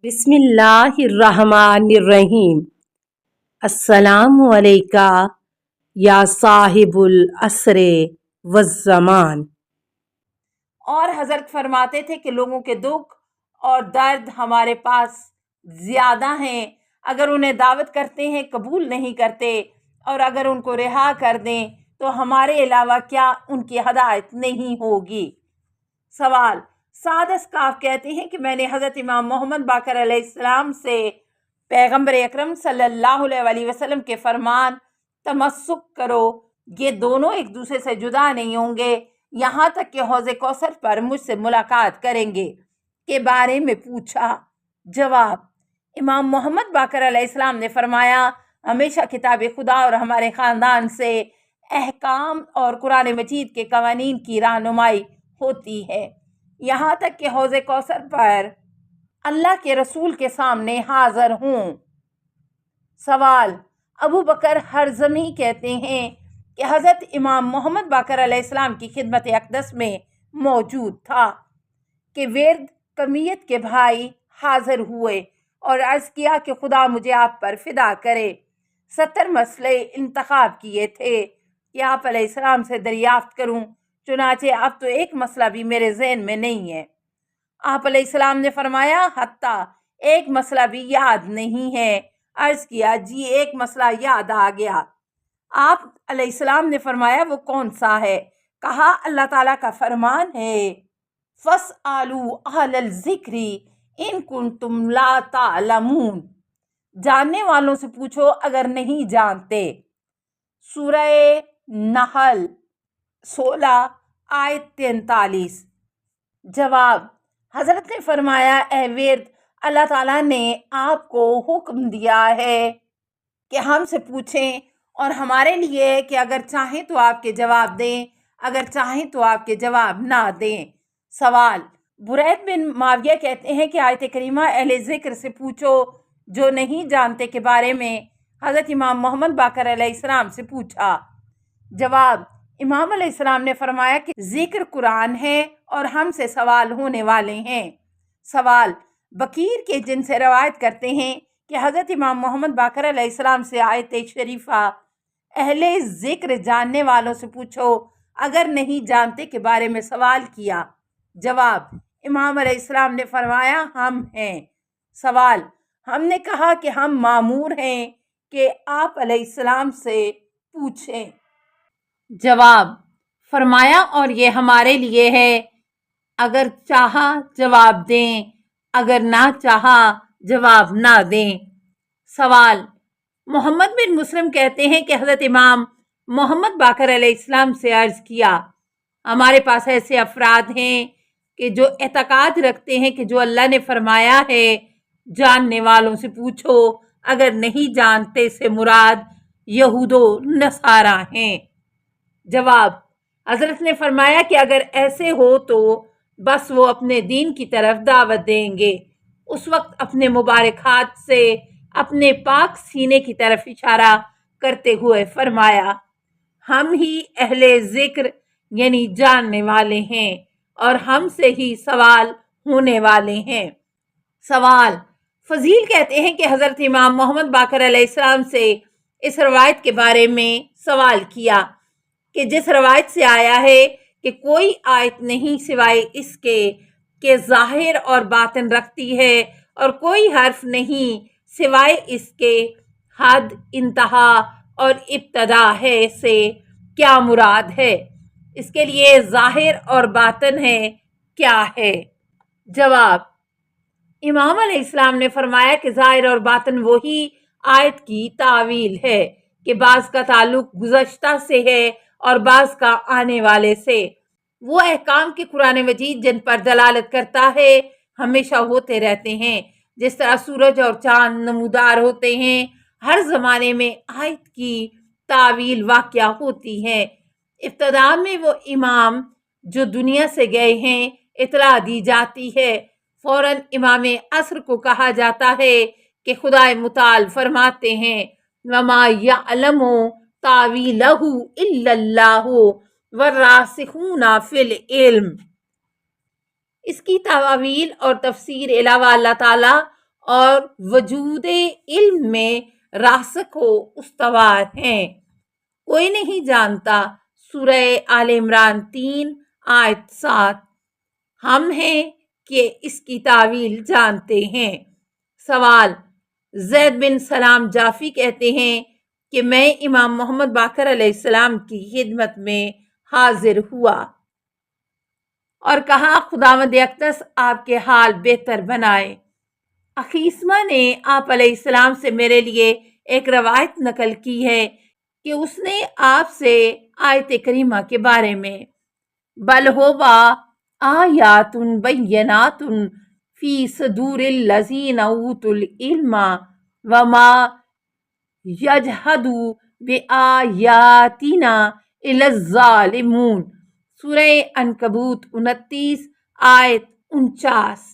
بسم اللہ الرحمن الرحیم۔ السلام علیکہ یا صاحب العصر والزمان۔ اور حضرت فرماتے تھے کہ لوگوں کے دکھ اور درد ہمارے پاس زیادہ ہیں، اگر انہیں دعوت کرتے ہیں قبول نہیں کرتے، اور اگر ان کو رہا کر دیں تو ہمارے علاوہ کیا ان کی ہدایت نہیں ہوگی۔ سوال: سعد اسقاف کہتے ہیں کہ میں نے حضرت امام محمد باقر علیہ السلام سے پیغمبر اکرم صلی اللہ علیہ وسلم کے فرمان تمسک کرو، یہ دونوں ایک دوسرے سے جدا نہیں ہوں گے یہاں تک کہ حوض کوثر پر مجھ سے ملاقات کریں گے کے بارے میں پوچھا۔ جواب: امام محمد باقر علیہ السلام نے فرمایا، ہمیشہ کتاب خدا اور ہمارے خاندان سے احکام اور قرآن مجید کے قوانین کی رہنمائی ہوتی ہے یہاں تک کہ حوض کوثر پر اللہ کے رسول کے سامنے حاضر ہوں۔ سوال: ابو بکر حرزمی کہتے ہیں کہ حضرت امام محمد باقر علیہ السلام کی خدمت اقدس میں موجود تھا کہ ورد کمیت کے بھائی حاضر ہوئے اور عرض کیا کہ خدا مجھے آپ پر فدا کرے۔ 70 مسئلے انتخاب کیے تھے کہ آپ علیہ السلام سے دریافت کروں، چنانچہ اب تو ایک مسئلہ بھی میرے ذہن میں نہیں ہے۔ آپ علیہ السلام نے فرمایا، حتیٰ ایک مسئلہ بھی یاد نہیں ہے۔ عرض کیا، جی ایک مسئلہ یاد آ گیا۔ آپ علیہ السلام نے فرمایا، وہ کون سا ہے؟ کہا، اللہ تعالیٰ کا فرمان ہے، فَاسْأَلُوا أَهْلَ الذِّكْرِ إِن كُنتُمْ لَا تَعْلَمُونَ، جاننے والوں سے پوچھو اگر نہیں جانتے۔ سورہ نحل 16 آیت 43۔ جواب: حضرت نے فرمایا، اے ورد، اللہ تعالیٰ نے آپ کو حکم دیا ہے کہ ہم سے پوچھیں، اور ہمارے لیے کہ اگر چاہیں تو آپ کے جواب دیں، اگر چاہیں تو آپ کے جواب نہ دیں۔ سوال: برید بن معاویہ کہتے ہیں کہ آیت کریمہ اہل ذکر سے پوچھو جو نہیں جانتے کے بارے میں حضرت امام محمد باقر علیہ السلام سے پوچھا۔ جواب: امام علیہ السلام نے فرمایا کہ ذکر قرآن ہے اور ہم سے سوال ہونے والے ہیں۔ سوال: بکیر کے جن سے روایت کرتے ہیں کہ حضرت امام محمد باقر علیہ السلام سے آیت شریفہ اہل ذکر جاننے والوں سے پوچھو اگر نہیں جانتے کے بارے میں سوال کیا۔ جواب: امام علیہ السلام نے فرمایا، ہم ہیں۔ سوال: ہم نے کہا کہ ہم مامور ہیں کہ آپ علیہ السلام سے پوچھیں۔ جواب: فرمایا، اور یہ ہمارے لیے ہے، اگر چاہا جواب دیں، اگر نہ چاہا جواب نہ دیں۔ سوال: محمد بن مسلم کہتے ہیں کہ حضرت امام محمد باقر علیہ السلام سے عرض کیا، ہمارے پاس ایسے افراد ہیں کہ جو اعتقاد رکھتے ہیں کہ جو اللہ نے فرمایا ہے جاننے والوں سے پوچھو اگر نہیں جانتے سے مراد یہود و نصارہ ہیں۔ جواب: حضرت نے فرمایا کہ اگر ایسے ہو تو بس وہ اپنے دین کی طرف دعوت دیں گے۔ اس وقت اپنے مبارک ہاتھ سے اپنے پاک سینے کی طرف اشارہ کرتے ہوئے فرمایا، ہم ہی اہل ذکر یعنی جاننے والے ہیں اور ہم سے ہی سوال ہونے والے ہیں۔ سوال: فضیل کہتے ہیں کہ حضرت امام محمد باقر علیہ السلام سے اس روایت کے بارے میں سوال کیا کہ جس روایت سے آیا ہے کہ کوئی آیت نہیں سوائے اس کے کہ ظاہر اور باطن رکھتی ہے، اور کوئی حرف نہیں سوائے اس کے حد، انتہا اور ابتدا ہے، سے کیا مراد ہے؟ اس کے لیے ظاہر اور باطن ہے کیا ہے؟ جواب: امام علیہ السلام نے فرمایا کہ ظاہر اور باطن وہی آیت کی تعویل ہے کہ بعض کا تعلق گزشتہ سے ہے اور بعض کا آنے والے سے۔ وہ احکام کے قرآن مجید جن پر دلالت کرتا ہے ہمیشہ ہوتے رہتے ہیں، جس طرح سورج اور چاند نمودار ہوتے ہیں، ہر زمانے میں آیت کی تعویل واقعہ ہوتی ہے۔ ابتدا میں وہ امام جو دنیا سے گئے ہیں اطلاع دی جاتی ہے، فوراً امام عصر کو کہا جاتا ہے کہ خدا متعال فرماتے ہیں، وَمَا يَعْلَمُ تَعْوِيلَهُ إِلَّا اللَّهُ وَالرَّاسِخُونَ فِي الْعِلْمِ۔ اس کی تعویل اور تفسیر علاوہ اللہ تعالیٰ اور وجود علم میں راسخ و استوار ہیں۔ کوئی نہیں جانتا۔ سورہ آل عمران 3 آیت 7۔ ہم ہیں کہ اس کی تعویل جانتے ہیں۔ سوال: زید بن سلام جعفی کہتے ہیں کہ میں امام محمد باقر علیہ السلام کی خدمت میں حاضر ہوا اور کہا خداوند اقدس آپ کے حال بہتر بنائے۔ اخیسمہ نے آپ علیہ السلام سے میرے لیے ایک روایت نقل کی ہے کہ اس نے آپ سے آیت کریمہ کے بارے میں بل ہوا آیات بینات فی صدور الذین اوتوا العلم وما یجحد بآیاتنا الا الظالمون، سورہ عنکبوت 29 آیت 49۔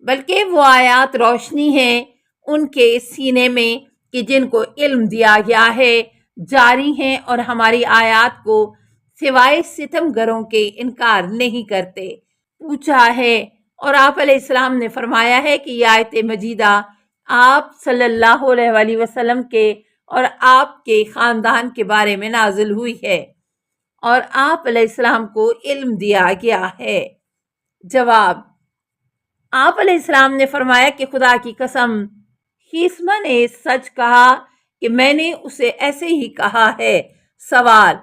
بلکہ وہ آیات روشنی ہیں ان کے سینے میں کہ جن کو علم دیا گیا ہے، جاری ہیں اور ہماری آیات کو سوائے ستم گروں کے انکار نہیں کرتے۔ پوچھا ہے اور آپ علیہ السلام نے فرمایا ہے کہ یہ آیت مجیدہ آپ صلی اللہ علیہ وآلہ وسلم کے اور آپ کے خاندان کے بارے میں نازل ہوئی ہے اور آپ علیہ السلام کو علم دیا گیا ہے۔ جواب: آپ علیہ السلام نے فرمایا کہ خدا کی قسم، خیسمہ نے سچ کہا کہ میں نے اسے ایسے ہی کہا ہے۔ سوال: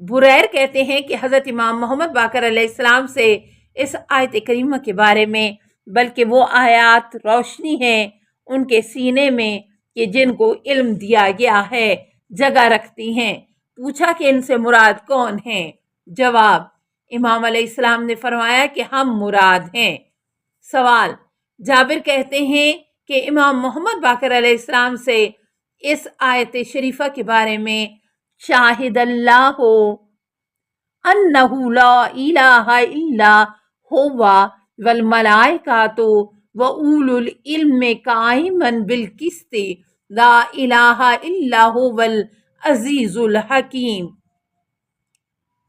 بریر کہتے ہیں کہ حضرت امام محمد باقر علیہ السلام سے اس آیت کریمہ کے بارے میں بلکہ وہ آیات روشنی ہیں ان کے سینے میں کہ جن کو علم دیا گیا ہے، جگہ رکھتی ہیں۔ پوچھا کہ ان سے مراد کون ہیں؟ جواب: امام علیہ السلام نے فرمایا کہ ہم مراد ہیں۔ سوال: جابر کہتے ہیں کہ امام محمد باقر علیہ السلام سے اس آیت شریفہ کے بارے میں شاہد اللہ انہ لا الہ الا هو والملائکۃ واولو العلم قائما بالقسط لا الہ الا هو العزیز الحکیم۔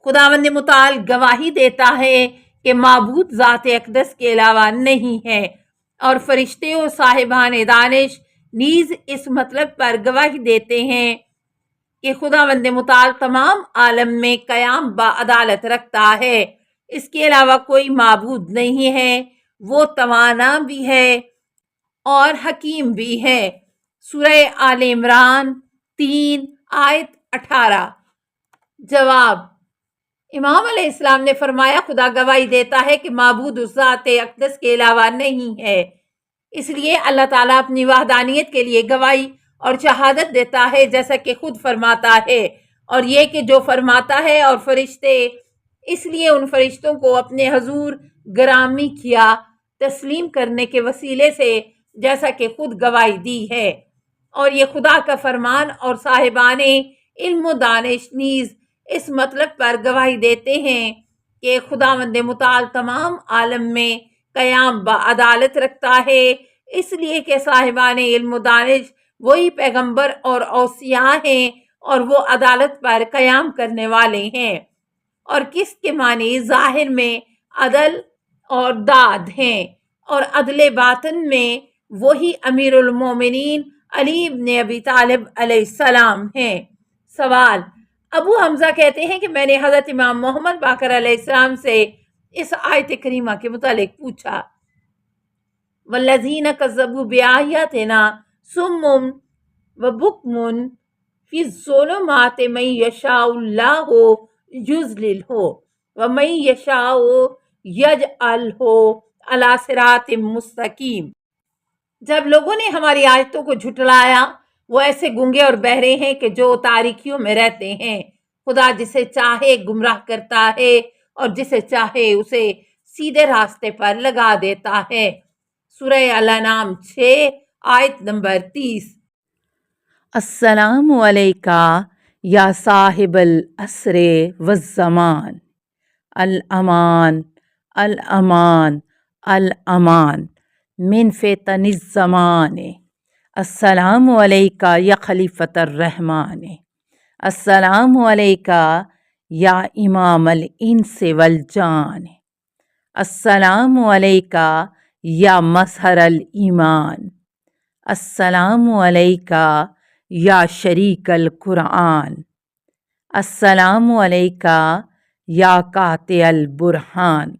خداوند متعال گواہی دیتا ہے کہ معبود ذات اقدس کے علاوہ نہیں ہے، اور فرشتے و صاحبان دانش نیز اس مطلب پر گواہی دیتے ہیں کہ خداوند متعال تمام عالم میں قیام با عدالت رکھتا ہے، اس کے علاوہ کوئی معبود نہیں ہے، وہ توانا بھی ہے اور حکیم بھی ہے۔ سورہ آل عمران 3 آیت 18۔ جواب: امام علیہ السلام نے فرمایا خدا گواہی دیتا ہے کہ معبود اس ذات اقدس کے علاوہ نہیں ہے، اس لیے اللہ تعالیٰ اپنی وحدانیت کے لیے گواہی اور شہادت دیتا ہے جیسا کہ خود فرماتا ہے، اور یہ کہ جو فرماتا ہے اور فرشتے، اس لیے ان فرشتوں کو اپنے حضور گرامی کیا تسلیم کرنے کے وسیلے سے جیسا کہ خود گواہی دی ہے، اور یہ خدا کا فرمان اور صاحبان علم و دانش نیز اس مطلب پر گواہی دیتے ہیں کہ خداوند متعال تمام عالم میں قیام با عدالت رکھتا ہے، اس لیے کہ صاحبان علم و دانش وہی پیغمبر اور اوصیاء ہیں اور وہ عدالت پر قیام کرنے والے ہیں، اور قسط کے معنی ظاہر میں عدل اور داد ہیں، اور عدل باطن میں وہی امیر المومنین علی بن ابی طالب علیہ السلام ہیں۔ سوال: ابو حمزہ کہتے ہیں کہ میں نے حضرت امام محمد باقر علیہ السلام سے اس آیت کریمہ کے متعلق پوچھا، والذین کذبوا بآیاتنا صم وبکم فی الظلمات من یشاء اللہ یضللہ ومن یشاء یجعلہ علی صراط مستقیم۔ جب لوگوں نے ہماری آیتوں کو جھٹلایا، وہ ایسے گنگے اور بہرے ہیں کہ جو تاریکیوں میں رہتے ہیں۔ خدا جسے چاہے گمراہ کرتا ہے اور جسے چاہے اسے سیدھے راستے پر لگا دیتا ہے۔ سورہ الانعام 6 آیت نمبر 30۔ السلام علیکہ یا صاحب العصر والزمان، الامان الامان الامان من فتن الزمان، السلام علیکہ یا خلیفۃ الرحمن، السلام علیکہ یا امام الانس والجان، السلام علیکہ یا مظہر الایمان۔ السلام علیکہ یا شریک القرآن، السلام علیکہ یا قاطع البرہان،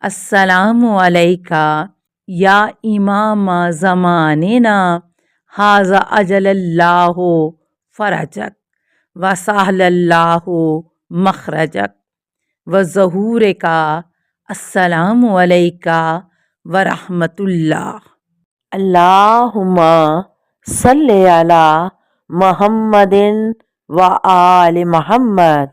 السلام علیکہ یا امام زماننا ھذا اجل اللہ فرجک وسہل اللہ مخرجک وظہور کا، السلام علیکہ ورحمۃ اللہ۔ اللہم صلی علی محمد و آل محمد۔